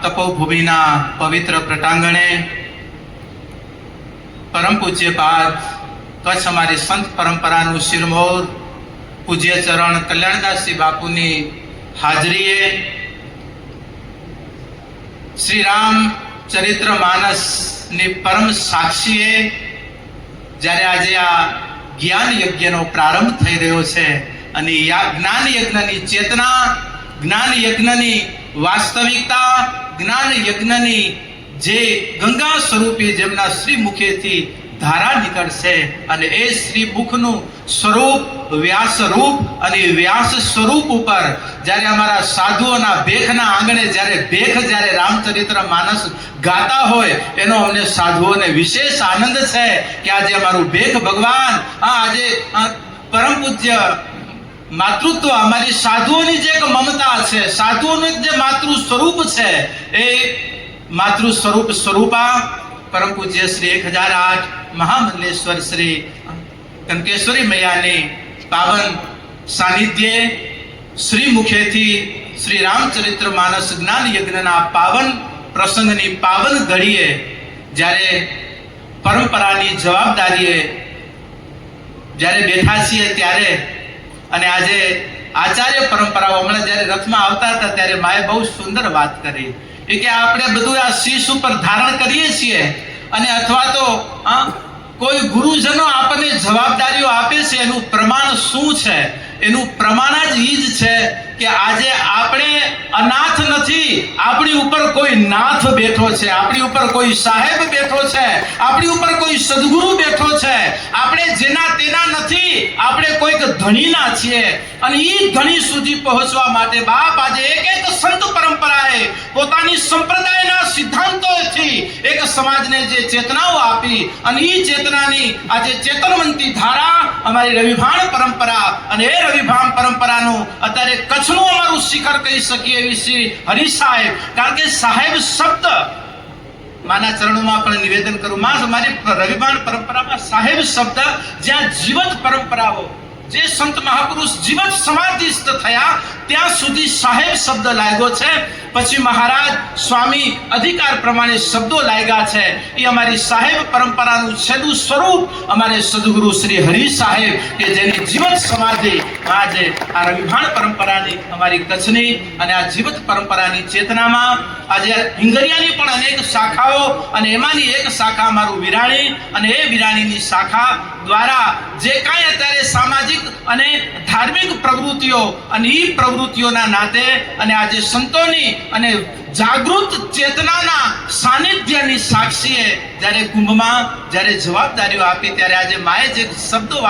તપોભૂમિના પવિત્ર પ્રટાંગણે પરમ પૂજ્યપાદ કચ્છ અમારી સંત પરંપરાનું શિરમોર પૂજ્ય ચરણ કલ્યાણદાસજી બાપુની હાજરીએ શ્રી રામ ચરિત્ર માનસની પરમ સાક્ષીએ જ્યારે આજે આ જ્ઞાન યજ્ઞનો પ્રારંભ થઈ રહ્યો છે અને જ્ઞાન યજ્ઞની ચેતના, જ્ઞાન યજ્ઞની વાસ્તવિકતા, જ્ઞાન યજ્ઞની જે ગંગા સ્વરૂપી જેમના શ્રી મુખેથી ધારા નીકળશે અને એ શ્રી મુખનું સ્વરૂપ વ્યાસ રૂપ અને વ્યાસ સ્વરૂપ ઉપર જ્યારે અમારા સાધુઓના ભેખના આંગણે જ્યારે રામચરિત્ર માનસ ગાતા હોય એનો અમને સાધુઓને વિશેષ આનંદ છે કે આજે અમારું ભેખ ભગવાન આજે પરમ પૂજ્ય માતૃત્વ અમારી સાધુઓની જે એક મમતા છે, સાધુઓનું જે માતૃ સ્વરૂપ છે, એ માતૃ સ્વરૂપા પરમ પૂજ્ય શ્રી 1008 મહામંડલેશ્વર શ્રી કનકેશ્વરી મૈયાની પાવન સાનિધ્યે શ્રી મુખેથી શ્રી રામચરિત્ર માનસ જ્ઞાન યજ્ઞના પાવન પ્રસંગની પાવન ઘડીએ જ્યારે પરંપરાની જવાબદારીએ જ્યારે બેઠા છીએ ત્યારે અને આજે આચાર્ય પરંપરાઓ હમણાં જ્યારે રથમાં આવતા હતા ત્યારે માએ બહુ સુંદર વાત કરી કે આપણે બધું આ શીશ ઉપર ધારણ કરીએ છીએ અને અથવા તો કોઈ ગુરુજનો આપણને જવાબદારીઓ આપે છે એનું પ્રમાણ શું છે? એનું પ્રમાણ જ ઈ જ છે કે આજે આપણે અનાથ નથી, આપણી ઉપર કોઈ નાથ બેઠો છે, આપણી ઉપર કોઈ સાહેબ બેઠો છે, આપણી ઉપર કોઈ સદગુરુ બેઠો છે. આપણે જેના તેના નથી, આપણે કોઈક ધણીના છીએ અને ઈ ધણી સુધી પહોંચવા માટે બાપ આજે એક સંત પરંપરાએ પોતાની સંપ્રદાયના સિદ્ધાંતોથી એક સમાજને જે ચેતનાઓ આપી અને ઈ ચેતનાની આજે ચેતનવંતી ધારા અમારી રવિભાણ પરંપરા અને એ રવિભાણ પરંપરાનું અત્યારે કચ્છનું અમારું શિખર કહી શકીએ એવી શ્રી હરિ સાહેબ. કારણ કે સાહેબ શબ્દ માના ચરણોમાં પણ નિવેદન કરું, મારી રવિભાણ પરંપરામાં સાહેબ શબ્દ જ્યાં જીવત પરંપરાઓ જે સંત મહાપુરુષ જીવત સમાધિસ્થ થયા ત્યાં સુધી સાહેબ શબ્દ લાગ્યો છે. પછી મહારાજ સ્વામી અધિકાર પ્રમાણે શબ્દો લાગ્યા છે. એ અમારી સાહેબ પરંપરાનું છેલ્લું સ્વરૂપ અમારે સદગુરુ શ્રી હરિ સાહેબ કે જેની જીવત સમાધિ આજે આ રવિભાણ પરંપરાની અમારી કચ્છની અને આ જીવત પરંપરાની ચેતનામાં આજે હિંગરિયાની પણ અનેક શાખાઓ અને એમાંની એક શાખા અમારું વિરાણી અને એ વિરાણીની શાખા દ્વારા જે કાંઈ અત્યારે સામાજિક અને ધાર્મિક પ્રવૃત્તિઓ અને એ પ્રવૃત્તિઓના નાતે અને આજે સંતોની અને જાગૃત ચેતનાના સાનિધ્યની સાક્ષીએ જ્યારે કુંભમાં જ્યારે જવાબદારીઓ આપી ત્યારે આજે માએ જે શબ્દ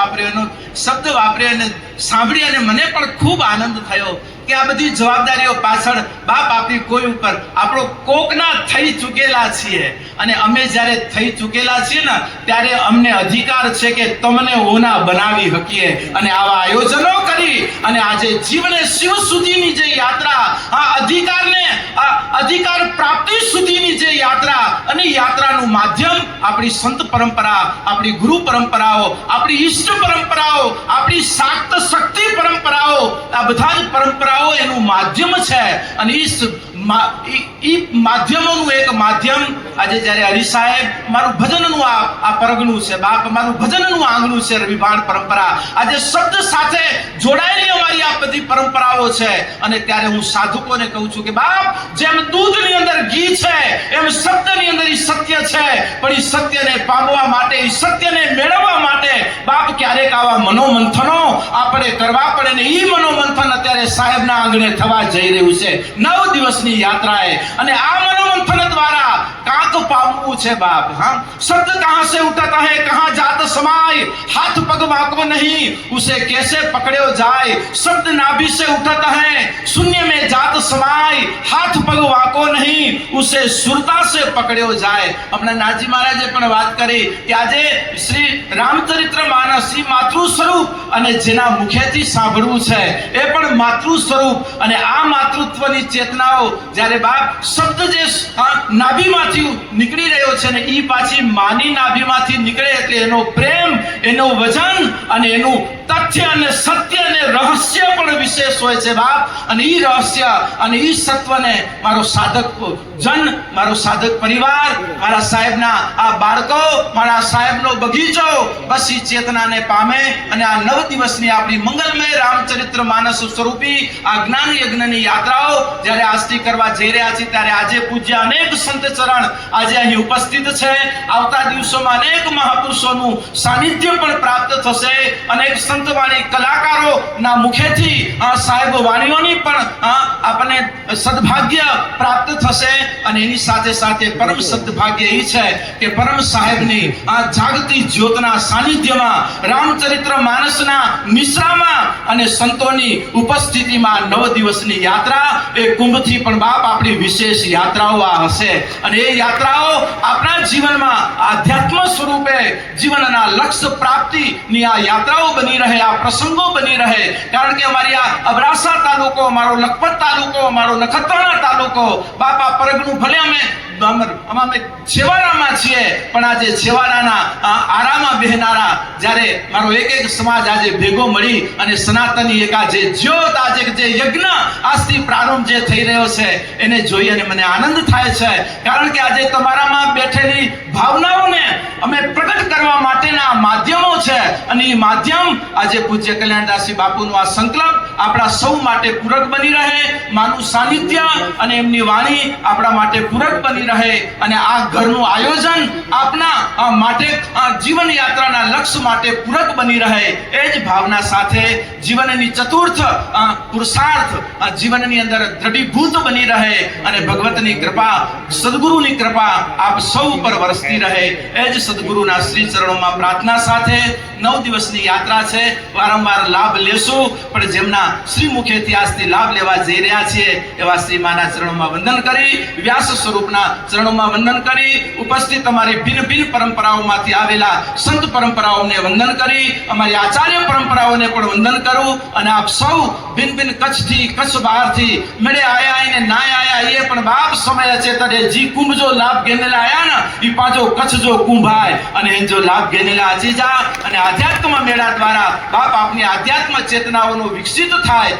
વાપર્યો એને સાંભળી અને મને પણ ખૂબ આનંદ થયો કે આ બધી જવાબદારીઓ પાછળ બાપ આપણી કોઈ ઉપર આપણો કોકના થઈ ચૂકેલા છીએ અને અમે જ્યારે થઈ ચૂકેલા છીએ ને ત્યારે અમને અધિકાર છે કે તમને ઓના બનાવી શકીએ અને આવા આયોજનો કરી અને આજે જીવને શિવ સુધીની જે યાત્રા આ અધિકાર પ્રાપ્તિ સુધીની જે યાત્રા અને યાત્રાનું માધ્યમ આપણી સંત પરંપરા, આપણી ગુરુ પરંપરાઓ, આપણી ઈષ્ટ પરંપરાઓ, આપણી શાક્ત શક્તિ પરંપરાઓ, આ બધા જ પરંપરાઓ એનું માધ્યમ છે અને ઈ માધ્યમોનું એક માધ્યમ આજે જ્યારે હરિ સાહેબ મારું ભજનનું આ પરગણું છે બાપ, મારું ભજનનું આંગણું છે રવિભાણ પરંપરા. આજે શબ્દ સાથે જોડાયેલી અમારી આ બધી પરંપરાઓ છે અને ત્યારે હું સાધુકોને કહું છું કે બાપ જેમ દૂધની અંદર ઘી છે એમ શબ્દની અંદર ઈ સત્ય છે, પણ ઈ સત્યને પામવા માટે, ઈ સત્યને મેળવવા માટે બાપ ક્યારેક આવા મનોમંથનો આપણે કરવા પડે ને ઈ મનોમંથન અત્યારે સાહેબના આંગણે થવા જઈ રહ્યું છે 9 દિવસની યાત્રાએ અને આ મનોમંથન દ્વારા કાંક પામવું છે બાપ. शब्द कहां से उठता है कहां जात समाय, हाथ पग वाको नहीं उसे कैसे पकड़ो जाए. शब्द नाभि से उठता है शून्य में जात समाय, हाथ पग वाको नहीं उसे सुरता से पकड़ो जाए. હમણાં નાજી મહારાજે પણ વાત કરી કે આજે શ્રી રામચરિત્ર માનસ ઈ માતૃ સ્વરૂપ અને જેના મુખેથી સાંભળવું છે એ પણ માતૃ સ્વરૂપ અને આ માતૃત્વની ચેતનાઓ જ્યારે બાપ શબ્દ જે નાભીમાંથી નીકળી રહ્યો છે ને ઈ પાછી માની નાભીમાંથી નીકળે એટલે એનો પ્રેમ, એનો વજન અને એનું તથ્ય અને સત્ય અને રહસ્ય પણ વિશેષ હોય છે બાપ. અને ઈ રહસ્ય અને ઈ સત્વને મારો સાધક જન, મારો સાધક પરિવાર, મારા સાહેબના આ બાળકો, મારા સાહેબનો બગીચો બસ એ ચેતનાને પામે અને આ 9 દિવસની આપણી મંગલમય રામચરિત્ર માનસ સ્વરૂપી આ જ્ઞાન યજ્ઞની યાત્રાઓ જ્યારે આજથી કરવા જઈ રહ્યા છીએ, ત્યારે આજે પૂજ્ય અનેક સંત ચરણ આજે અહીં ઉપસ્થિત છે. આવતા દિવસોમાં અનેક મહાપુરુષોનું સાનિધ્ય પણ પ્રાપ્ત થશે. અનેક સંતવાણી કલાકારોના મુખેથી સાહેબ વાણીઓની પણ આપણને સદભાગ્ય પ્રાપ્ત થશે. અને એની સાથે સાથે પરમ સદભાગ્ય એ છે કે પરમ સાહેબની આ જાગતી જ્યોતના સાનિધ્યમાં રામચરિત્ર માનસના નિશ્રામાં અને સંતોની ઉપસ્થિતિમાં 9 દિવસની યાત્રા એ કુંભથી પણ બાપ આપણી વિશેષ યાત્રાઓ આ હશે. અને એ યાત્રાઓ આપણા જીવનમાં આધ્યાત્મ સ્વરૂપે જીવનના લક્ષ્ય પ્રાપ્તિની આ યાત્રાઓ બની રહે, આ પ્રસંગો બની રહે. કારણ કે અમારી આ અબડાસા તાલુકો, અમારો લખપત તાલુકો, અમારો નખત્રાણા તાલુકો બાપા પરગનું ભલે અમે છેવાડામાં છીએ, પણ આજે છેવાડાના આરામાં બેહનારા જ્યારે મારો એક સમાજ આજે ભેગો મળી અને સનાતની એક આજે જ્યોત, આજે જે યજ્ઞ આજથી પ્રારંભ જે થઈ રહ્યો છે એને જોઈ અને મને આનંદ થાય છે. કારણ કે આજે તમારામાં બેઠેલી ભાવનાઓને અમે પ્રગટ કરવા માટેના માધ્યમો છે અને એ માધ્યમ આજે પૂજ્ય કલ્યાણદાસજી બાપુનો આ સંકલ્પ આપણા સૌ માટે પૂરક બની રહે, માનું સાનિધ્ય અને એમની વાણી આપણા માટે પૂરક બની રહે અને આ ઘરનું આયોજન આપના માટે જીવન યાત્રાના લક્ષ્ય માટે પૂરક બની રહે. એ જ ભાવના સાથે જીવનની ચતુર્થ પુરુષાર્થ જીવનની અંદર દ્રઢીભૂત બની રહે અને ભગવતની કૃપા, સદગુરુની કૃપા આપ સૌ ઉપર વરસતી રહે. એ જ સદગુરુના શ્રી ચરણોમાં પ્રાર્થના સાથે 9 દિવસની યાત્રા છે. વારંવાર લાભ લેશું, પણ જેમના શ્રી મુખેથી આજથી લાભ લેવા જઈ રહ્યા છીએ એવા શ્રી માના ચરણોમાં વંદન કરી, વ્યાસ સ્વરૂપના ચરણોમાં વંદન કરી, ઉપસ્થિત અમારી ભિન્ન ભિન્ન પરંપરાઓમાંથી આવેલા સંત પરંપરાઓને વંદન કરી, અમારી આચાર્ય પરંપરાઓને પણ વંદન કરું. અને આપ સૌ ભિન્ન ભિન્ન કચ્છથી, કચ્છ બહારથી મેળે આયા અને ના આયા એ પણ બાપ સમય અચેતને જી કુંભ જો લાભ ગેનેલા આયા ને ઈ પાછો કચ્છ જો કુંભ આય અને એન જો લાભ ગેનેલા અચી જા. અને આધ્યાત્મ મેળા દ્વારા બાપ આપની આધ્યાત્મ ચેતનાઓનો વિકસિત થાય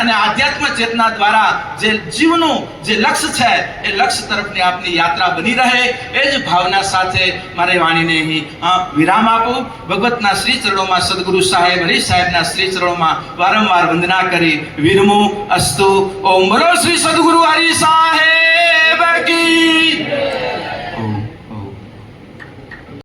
અને આધ્યાત્મ ચેતના દ્વારા જે જીવનું જે લક્ષ્ય છે એ લક્ષ્ય તરફની આપની યાત્રા બની રહે. એ જ ભાવના સાથે મારે વાણીને અહીં વિરામ આપું. ભગવતના શ્રી ચરણોમાં સદગુરુ સાહેબ, હરિ સાહેબના શ્રી ચરણોમાં વારંવાર વંદના કરી વિરમું. અસ્તુ. ઓમ બોલો શ્રી સદગુરુ હરિ સાહેબ.